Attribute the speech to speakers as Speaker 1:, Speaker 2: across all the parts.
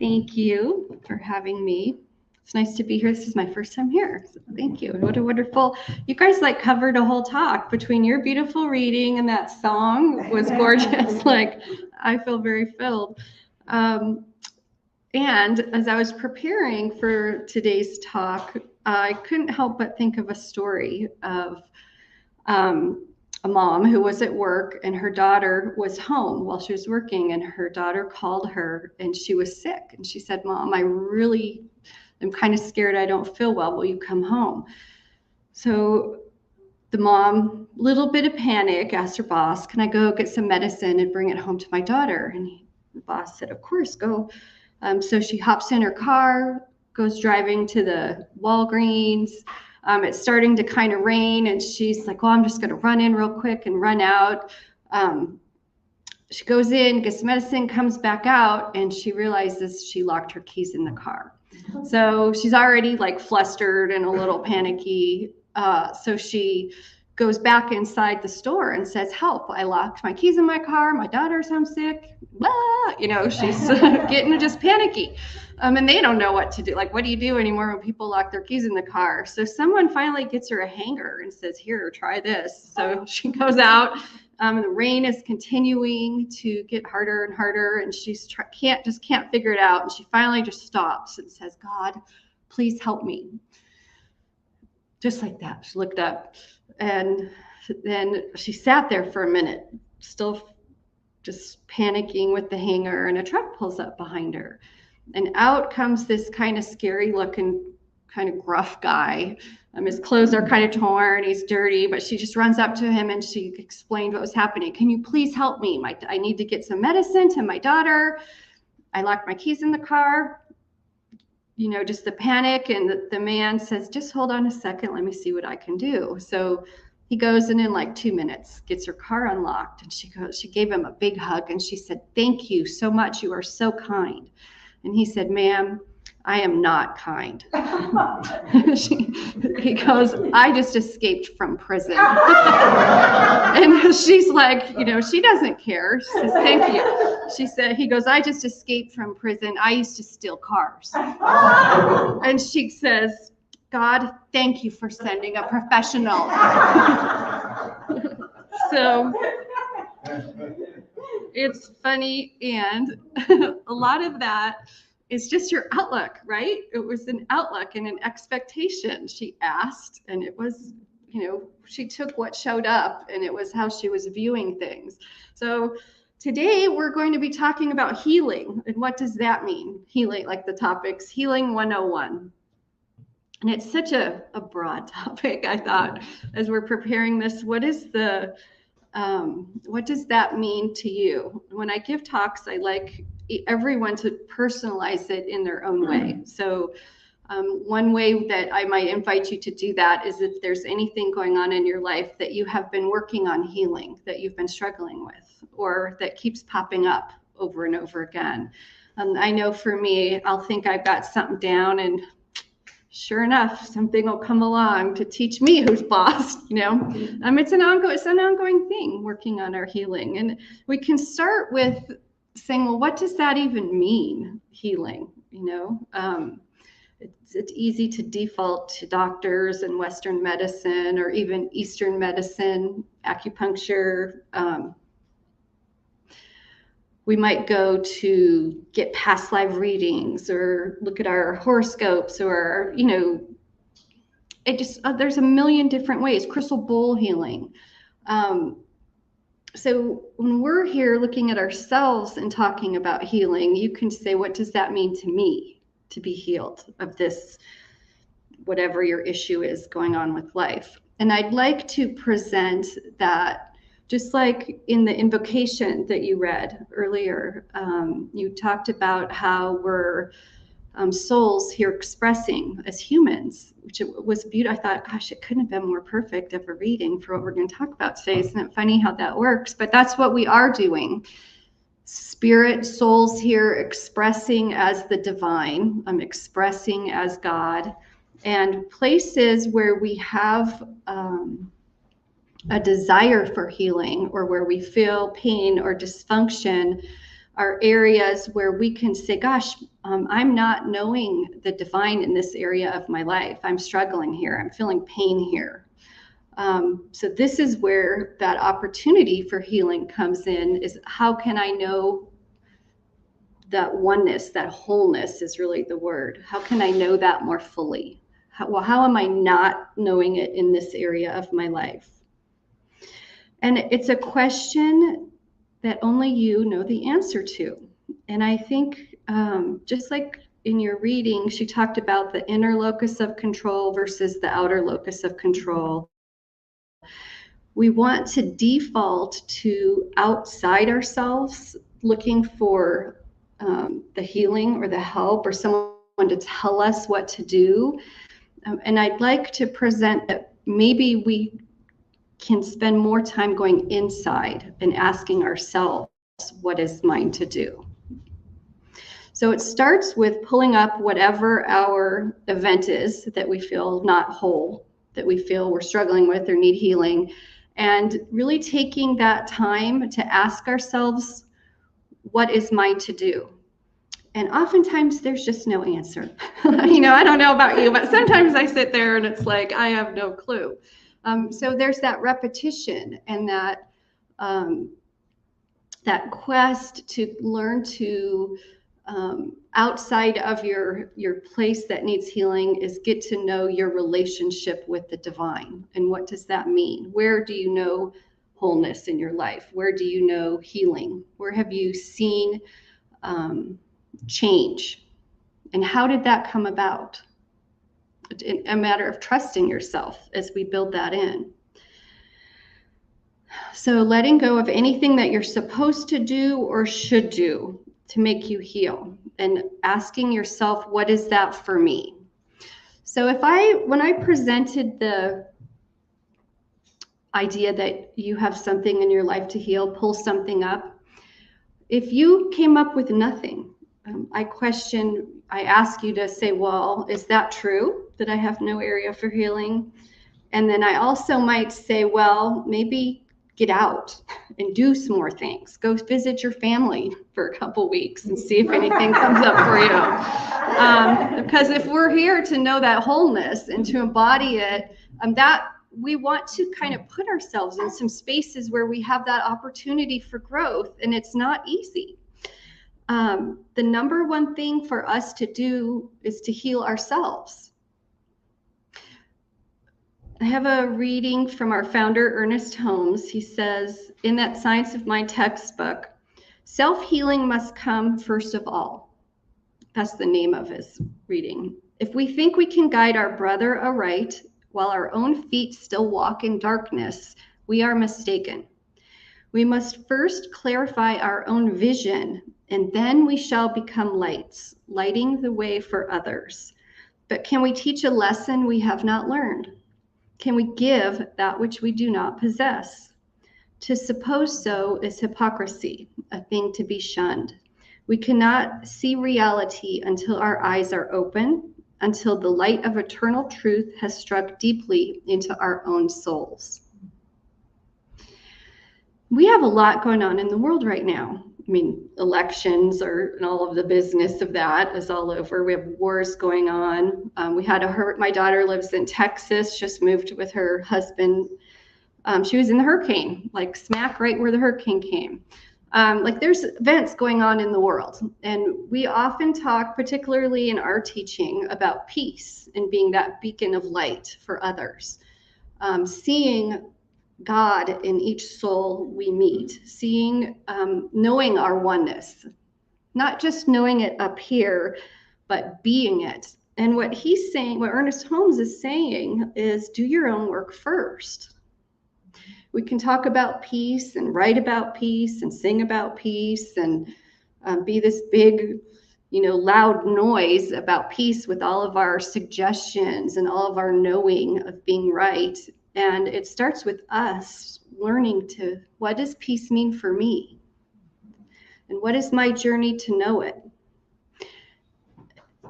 Speaker 1: Thank you for having me. It's nice to be here. This is my first time here. So thank you. What a wonderful, you guys like covered a whole talk between your beautiful reading and that song was gorgeous. Like, I feel very filled. And as I was preparing for today's talk, I couldn't help but think of a story of a mom who was at work and her daughter was home while she was working, and her daughter called her and she was sick. And she said, "Mom, I really am kind of scared. I don't feel well. Will you come home?" So the mom, little bit of panic, asked her boss, "Can I go get some medicine and bring it home to my daughter?" And the boss said, "Of course, go." So she hops in her car, goes driving to the Walgreens. It's starting to kind of rain, and she's like, "Well, I'm just going to run in real quick and run out." She goes in, gets medicine, comes back out, and she realizes she locked her keys in the car. So she's already like flustered and a little panicky. So she goes back inside the store and says, "Help, I locked my keys in my car. My daughter sounds sick." Blah, she's getting just panicky. And they don't know what to do. Like, what do you do anymore when people lock their keys in the car? So someone finally gets her a hanger and says, "Here, try this." So she goes out. The rain is continuing to get harder and harder, and she's can't figure it out. And she finally just stops and says, "God, please help me." Just like that. She looked up, and then she sat there for a minute, still just panicking with the hanger, and a truck pulls up behind her. And out comes this kind of scary looking, kind of gruff guy. His clothes are kind of torn, he's dirty, but she just runs up to him and she explained what was happening. "Can you please help me? I need to get some medicine to my daughter. I locked my keys in the car." Just the panic. And the man says, "Just hold on a second, let me see what I can do." So he goes, and in like 2 minutes gets her car unlocked, and she gave him a big hug, and she said, "Thank you so much, you are so kind." And he said, "Ma'am, I am not kind." He goes, "I just escaped from prison." And she's like, she doesn't care. She says, "Thank you." He goes, "I just escaped from prison. I used to steal cars." And she says, "God, thank you for sending a professional." So it's funny, and a lot of that is just your outlook, right? It was an outlook and an expectation. She asked, and it was, she took what showed up, and it was how she was viewing things. So today we're going to be talking about healing. And what does that mean? Healing, like the topics, Healing 101. And it's such a broad topic, I thought, as we're preparing this. What does that mean to you? When I give talks, I like everyone to personalize it in their own way. So one way that I might invite you to do that is if there's anything going on in your life that you have been working on healing, that you've been struggling with, or that keeps popping up over and over again. I know for me, I'll think I've got something down, and sure enough, something will come along to teach me who's boss. It's an ongoing thing, working on our healing. And we can start with saying, well, what does that even mean, healing? It's easy to default to doctors and Western medicine, or even Eastern medicine, acupuncture. We might go to get past life readings, or look at our horoscopes, or, there's a million different ways, crystal bowl healing. So when we're here looking at ourselves and talking about healing, you can say, what does that mean to me to be healed of this, whatever your issue is going on with life? And I'd like to present that. Just like in the invocation that you read earlier, you talked about how we're souls here expressing as humans, which was beautiful. I thought, gosh, it couldn't have been more perfect of a reading for what we're going to talk about today. Isn't it funny how that works? But that's what we are doing. Spirit souls here expressing as the divine, expressing as God, and places where we have a desire for healing, or where we feel pain or dysfunction, are areas where we can say, gosh, I'm not knowing the divine in this area of my life. I'm struggling here. I'm feeling pain here. So this is where that opportunity for healing comes in, is how can I know that oneness, that wholeness is really the word. How can I know that more fully? How am I not knowing it in this area of my life? And it's a question that only you know the answer to. And I think just like in your reading, she talked about the inner locus of control versus the outer locus of control. We want to default to outside ourselves, looking for the healing or the help or someone to tell us what to do. And I'd like to present that maybe we can spend more time going inside and asking ourselves, what is mine to do? So it starts with pulling up whatever our event is that we feel not whole, that we feel we're struggling with or need healing, and really taking that time to ask ourselves, what is mine to do? And oftentimes there's just no answer. I don't know about you, but sometimes I sit there and it's like, I have no clue. So there's that repetition and that quest to learn to, outside of your place that needs healing, is get to know your relationship with the divine. And what does that mean? Where do you know wholeness in your life? Where do you know healing? Where have you seen change? And how did that come about? A matter of trusting yourself as we build that in. So letting go of anything that you're supposed to do or should do to make you heal, and asking yourself, what is that for me? So when I presented the idea that you have something in your life to heal, pull something up, if you came up with nothing, I ask you to say, well, is that true that I have no area for healing? And then I also might say, well, maybe get out and do some more things. Go visit your family for a couple weeks and see if anything comes up for you. Because if we're here to know that wholeness and to embody it, that we want to kind of put ourselves in some spaces where we have that opportunity for growth, and it's not easy. The number one thing for us to do is to heal ourselves. I have a reading from our founder, Ernest Holmes. He says, in that Science of Mind textbook, self-healing must come first of all. That's the name of his reading. If we think we can guide our brother aright while our own feet still walk in darkness, we are mistaken. We must first clarify our own vision, and then we shall become lights, lighting the way for others. But can we teach a lesson we have not learned? Can we give that which we do not possess? To suppose so is hypocrisy, a thing to be shunned. We cannot see reality until our eyes are open, until the light of eternal truth has struck deeply into our own souls. We have a lot going on in the world right now. I mean, elections and all of the business of that is all over. We have wars going on. My daughter lives in Texas, just moved with her husband. She was in the hurricane, like smack right where the hurricane came. There's events going on in the world. And we often talk, particularly in our teaching, about peace and being that beacon of light for others. Seeing God in each soul we meet, knowing our oneness, not just knowing it up here, but being it. And what Ernest Holmes is saying is, do your own work first. We can talk about peace and write about peace and sing about peace and be this big, loud noise about peace with all of our suggestions and all of our knowing of being right. And it starts with us learning what does peace mean for me? And what is my journey to know it?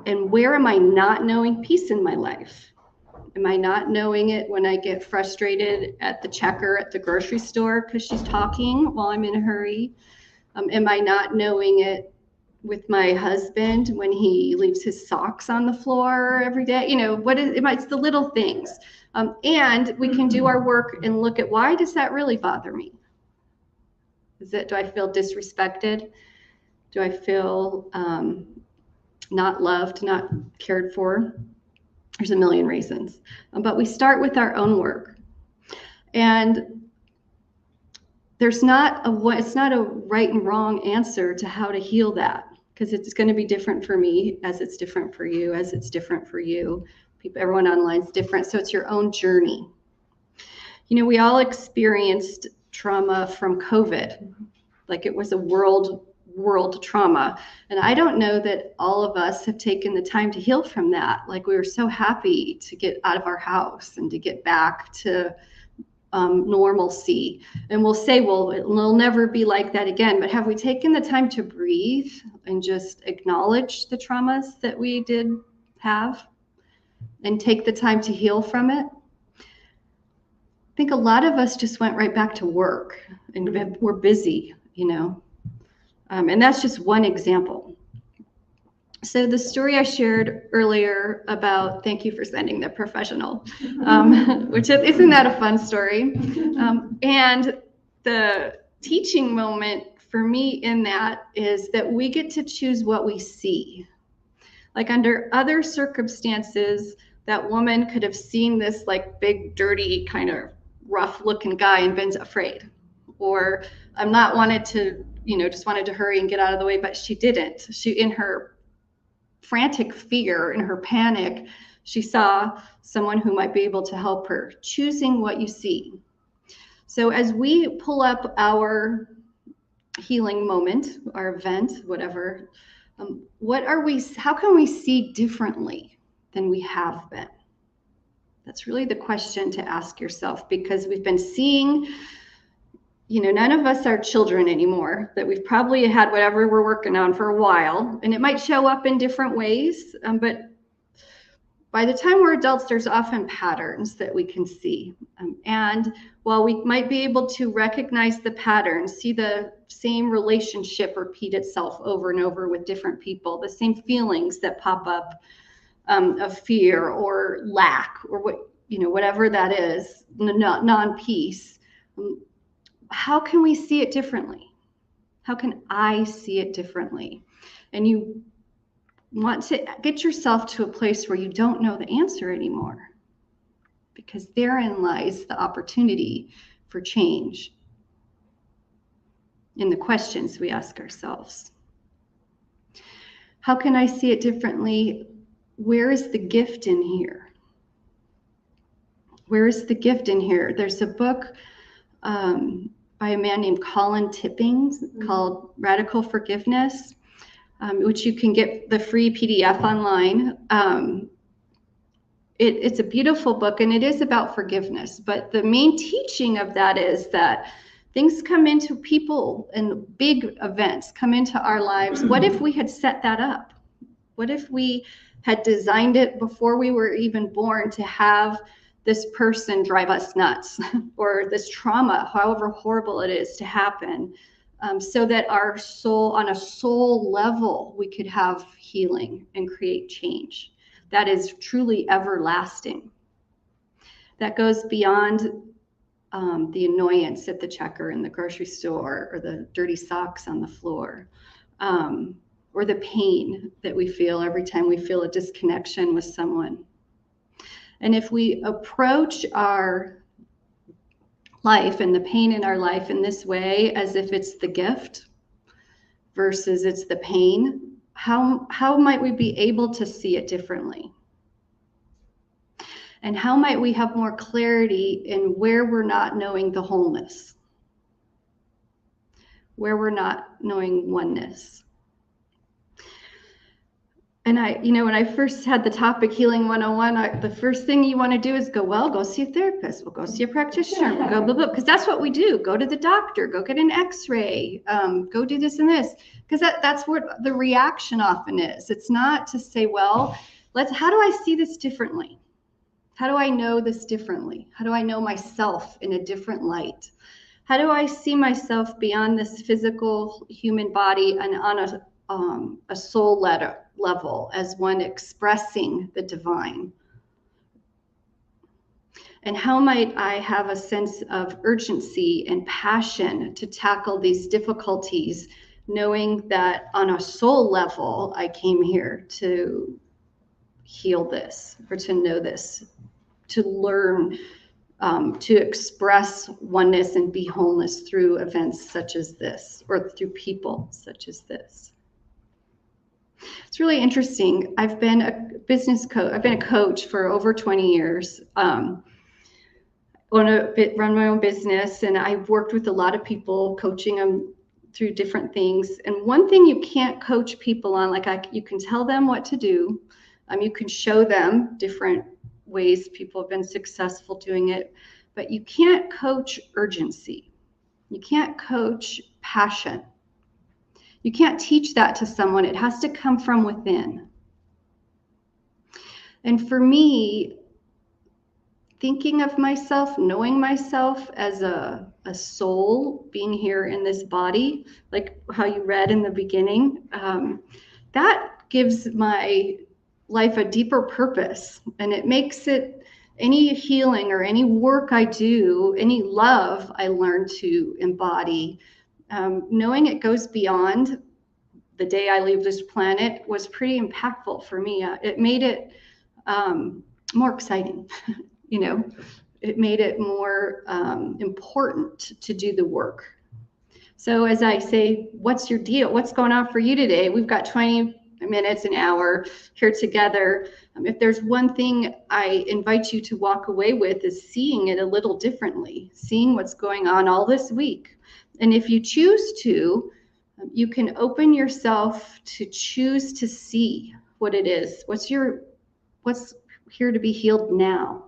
Speaker 1: And where am I not knowing peace in my life? Am I not knowing it when I get frustrated at the checker at the grocery store because she's talking while I'm in a hurry? Am I not knowing it with my husband when he leaves his socks on the floor every day? It's the little things. And we can do our work and look at, why does that really bother me? Do I feel disrespected? Do I feel not loved, not cared for? There's a million reasons. But we start with our own work. And it's not a right and wrong answer to how to heal that, because it's going to be different for me as it's different for you, as it's different for you. Everyone online is different. So it's your own journey. We all experienced trauma from COVID, like it was a world trauma. And I don't know that all of us have taken the time to heal from that. Like, we were so happy to get out of our house and to get back to normalcy. And we'll say, well, it'll never be like that again. But have we taken the time to breathe and just acknowledge the traumas that we did have and take the time to heal from it? I think a lot of us just went right back to work and we're busy, and that's just one example. So the story I shared earlier about, thank you for sending the professional, which isn't that a fun story? And the teaching moment for me in that is that we get to choose what we see. Like, under other circumstances, that woman could have seen this like big, dirty, kind of rough looking guy and been afraid, or just wanted to hurry and get out of the way, but she didn't. She, in her frantic fear, in her panic, she saw someone who might be able to help her. Choosing what you see. So as we pull up our healing moment, our event, whatever, how can we see differently than we have been? That's really the question to ask yourself, because we've been seeing, none of us are children anymore, that we've probably had whatever we're working on for a while, and it might show up in different ways. But by the time we're adults, there's often patterns that we can see. And while we might be able to recognize the patterns, see the same relationship repeat itself over and over with different people, the same feelings that pop up of fear or lack, or whatever that is, non-peace. How can we see it differently? How can I see it differently? And you want to get yourself to a place where you don't know the answer anymore, because therein lies the opportunity for change in the questions we ask ourselves. How can I see it differently? Where is the gift in here? Where is the gift in here? There's a book by a man named Colin Tipping called Radical Forgiveness, which you can get the free PDF online. It's a beautiful book, and it is about forgiveness. But the main teaching of that is that things come into people, and big events come into our lives. What if we had set that up? What if we had designed it before we were even born to have this person drive us nuts, or this trauma, however horrible it is, to happen, so that our soul, on a soul level, we could have healing and create change that is truly everlasting, that goes beyond the annoyance at the checker in the grocery store, or the dirty socks on the floor, or the pain that we feel every time we feel a disconnection with someone. And if we approach our life and the pain in our life in this way, as if it's the gift versus it's the pain, how might we be able to see it differently? And how might we have more clarity in where we're not knowing the wholeness, where we're not knowing oneness? And when I first had the topic Healing 101, the first thing you want to do is go see a therapist. We'll go see a practitioner. We'll go blah, blah, because that's what we do. Go to the doctor, go get an x-ray, go do this and this. Because that's what the reaction often is. It's not to say, well, how do I see this differently? How do I know this differently? How do I know myself in a different light? How do I see myself beyond this physical human body and on a soul level as one expressing the divine? And how might I have a sense of urgency and passion to tackle these difficulties, knowing that on a soul level, I came here to heal this, or to know this, to learn, to express oneness and be wholeness through events such as this, or through people such as this. It's really interesting. I've been a business coach. I've been a coach for over 20 years. Run my own business, and I've worked with a lot of people, coaching them through different things. And one thing you can't coach people on, you can tell them what to do. You can show them different ways people have been successful doing it, but you can't coach urgency. You can't coach passion. You can't teach that to someone. It has to come from within. And for me, thinking of myself, knowing myself as a soul being here in this body, like how you read in the beginning, that gives my life a deeper purpose. And it makes it, any healing or any work I do, any love I learn to embody, knowing it goes beyond the day I leave this planet was pretty impactful for me. It made it more exciting. It made it more important to do the work. So as I say, what's your deal? What's going on for you today? We've got 20 minutes, an hour here together. If there's one thing I invite you to walk away with is seeing it a little differently, seeing what's going on all this week. And if you choose to, you can open yourself to choose to see what it is. What's here to be healed now?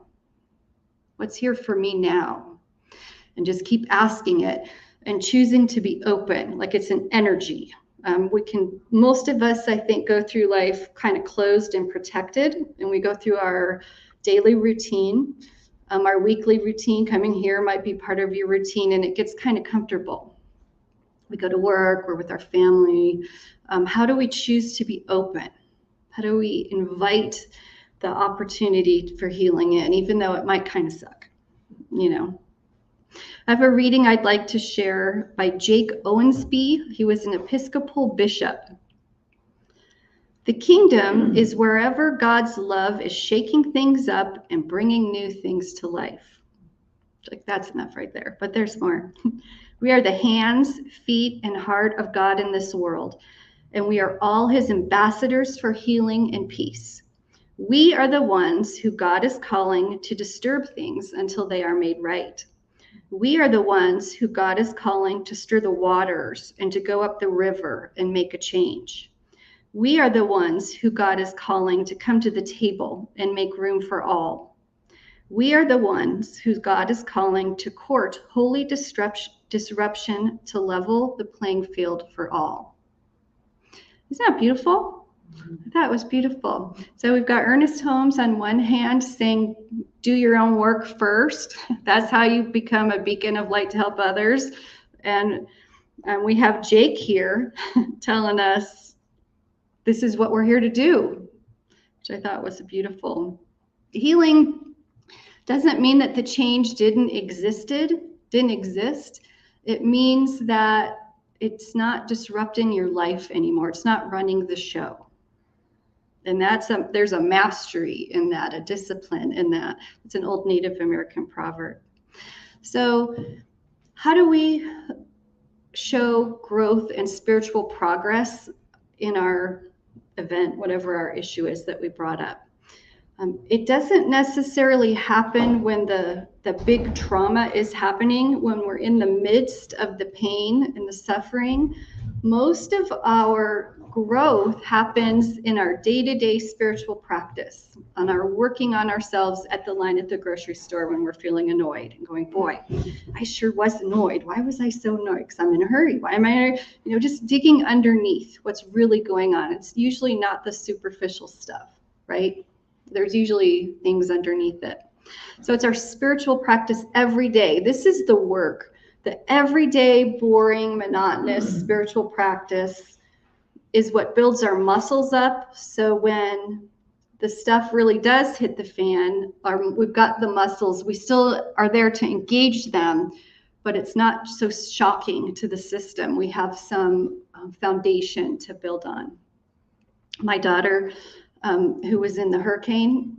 Speaker 1: What's here for me now? And just keep asking it and choosing to be open, like it's an energy. Most of us, I think, go through life kind of closed and protected, and we go through our daily routine. Our weekly routine, coming here might be part of your routine, and it gets kind of comfortable. We go to work, we're with our family. How do we choose to be open? How do we invite the opportunity for healing in, even though it might kind of suck, I have a reading I'd like to share by Jake Owensby. He was an Episcopal bishop. The kingdom is wherever God's love is shaking things up and bringing new things to life. Like, that's enough right there, but there's more. We are the hands, feet, and heart of God in this world, and we are all his ambassadors for healing and peace. We are the ones who God is calling to disturb things until they are made right. We are the ones who God is calling to stir the waters and to go up the river and make a change. We are the ones who God is calling to come to the table and make room for all. We are the ones who God is calling to court holy disruption to level the playing field for all. Isn't that beautiful? That was beautiful. So we've got Ernest Holmes on one hand saying, do your own work first. That's how you become a beacon of light to help others. And we have Jake here telling us this is what we're here to do, which I thought was beautiful. Healing doesn't mean that the change didn't exist. It means that it's not disrupting your life anymore. It's not running the show. And there's a mastery in that, a discipline in that. It's an old Native American proverb. So how do we show growth and spiritual progress in our event, whatever our issue is that we brought up? It doesn't necessarily happen when the big trauma is happening, when we're in the midst of the pain and the suffering. Most of our growth happens in our day-to-day spiritual practice, on our working on ourselves at the line at the grocery store when we're feeling annoyed and going, boy, I sure was annoyed. Why was I so annoyed? Because I'm in a hurry. Why am I, just digging underneath what's really going on. It's usually not the superficial stuff, right? There's usually things underneath it. So it's our spiritual practice every day. This is the work The everyday, boring, monotonous spiritual practice is what builds our muscles up. So when the stuff really does hit the fan, we've got the muscles, we still are there to engage them, but it's not so shocking to the system. We have some foundation to build on. My daughter, who was in the hurricane,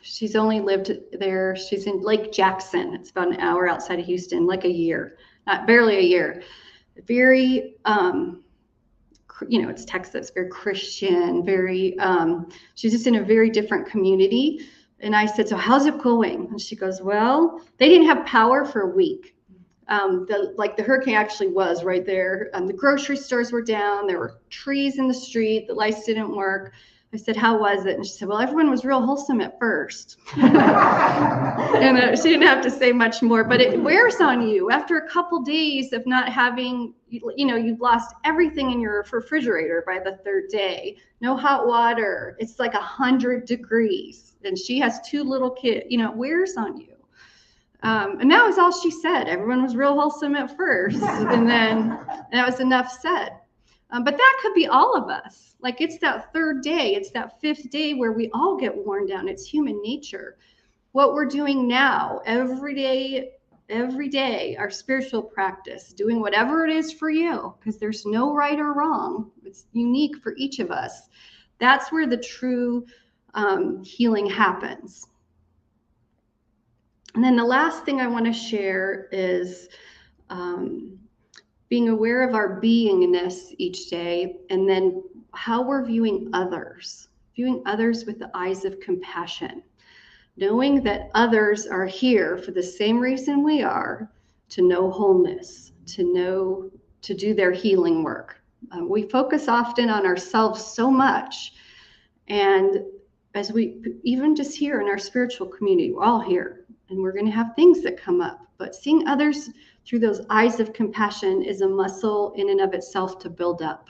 Speaker 1: she's only lived there. She's in Lake Jackson. It's about an hour outside of Houston, like a year, barely a year. Very, it's Texas, very Christian, very, she's just in a very different community. And I said, so how's it going? And she goes, well, they didn't have power for a week. The hurricane actually was right there. The grocery stores were down. There were trees in the street. The lights didn't work. I said, how was it? And she said, well, everyone was real wholesome at first. And she didn't have to say much more, but it wears on you after a couple days of not having, you've lost everything in your refrigerator by the third day. No hot water. It's like 100 degrees. And she has 2 little kids. It wears on you. And that was all she said. Everyone was real wholesome at first. And then that was enough said. But that could be all of us. Like it's that third day, it's that 5th day where we all get worn down. It's human nature. What we're doing now, every day, our spiritual practice, doing whatever it is for you, because there's no right or wrong. It's unique for each of us. That's where the true healing happens. And then the last thing I want to share is being aware of our beingness each day, and then how we're viewing others with the eyes of compassion, knowing that others are here for the same reason we are, to know wholeness, to do their healing work. We focus often on ourselves so much, and as we, even just here in our spiritual community, we're all here, and we're going to have things that come up, but seeing others through those eyes of compassion is a muscle in and of itself to build up.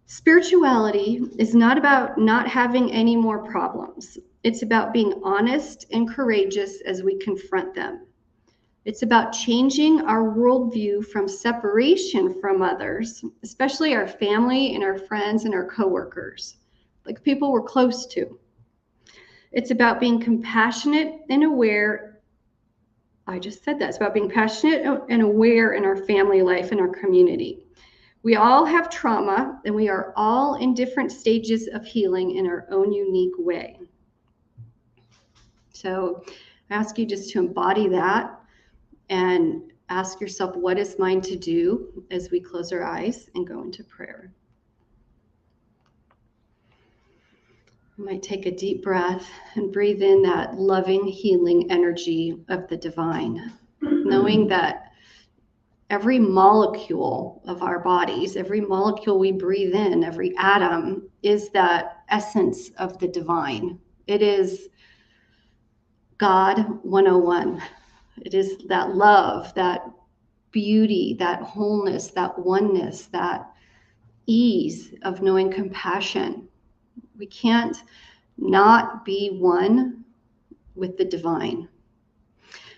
Speaker 1: Spirituality is not about not having any more problems. It's about being honest and courageous as we confront them. It's about changing our worldview from separation from others, especially our family and our friends and our coworkers, like people we're close to. It's about being compassionate and aware. I just said that. It's about being passionate and aware in our family life and our community. We all have trauma, and we are all in different stages of healing in our own unique way. So I ask you just to embody that and ask yourself, what is mine to do, as we close our eyes and go into prayer. You might take a deep breath and breathe in that loving, healing energy of the divine, knowing that every molecule of our bodies, every molecule we breathe in, every atom is that essence of the divine. It is God 101. It is that love, that beauty, that wholeness, that oneness, that ease of knowing compassion. We can't not be one with the divine.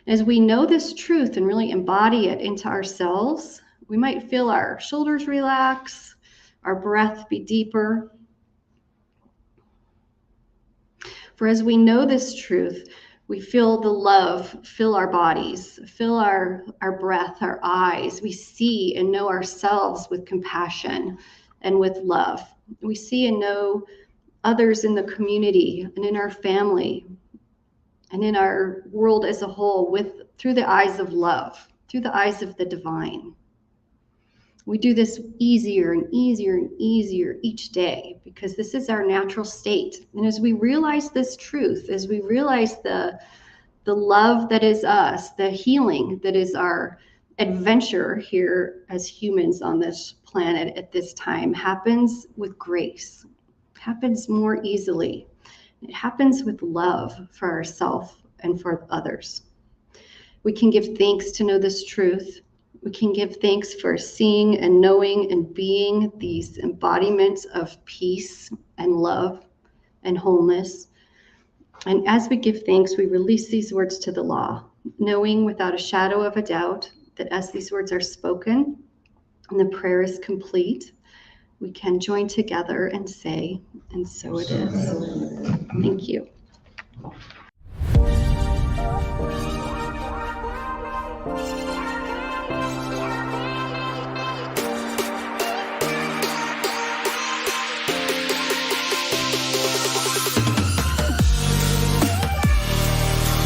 Speaker 1: As we know this truth and really embody it into ourselves, we might feel our shoulders relax, our breath be deeper. For as we know this truth, we feel the love fill our bodies, fill our breath, our eyes. We see and know ourselves with compassion and with love. We see and know others in the community and in our family and in our world as a whole through the eyes of love, through the eyes of the divine. We do this easier and easier and easier each day because this is our natural state. And as we realize this truth, as we realize the love that is us, the healing that is our adventure here as humans on this planet at this time, happens with grace, happens more easily. It happens with love for ourselves and for others. We can give thanks to know this truth. We can give thanks for seeing and knowing and being these embodiments of peace and love and wholeness. And as we give thanks, we release these words to the law, knowing without a shadow of a doubt that as these words are spoken and the prayer is complete, we can join together and say, and so it is. Thank you.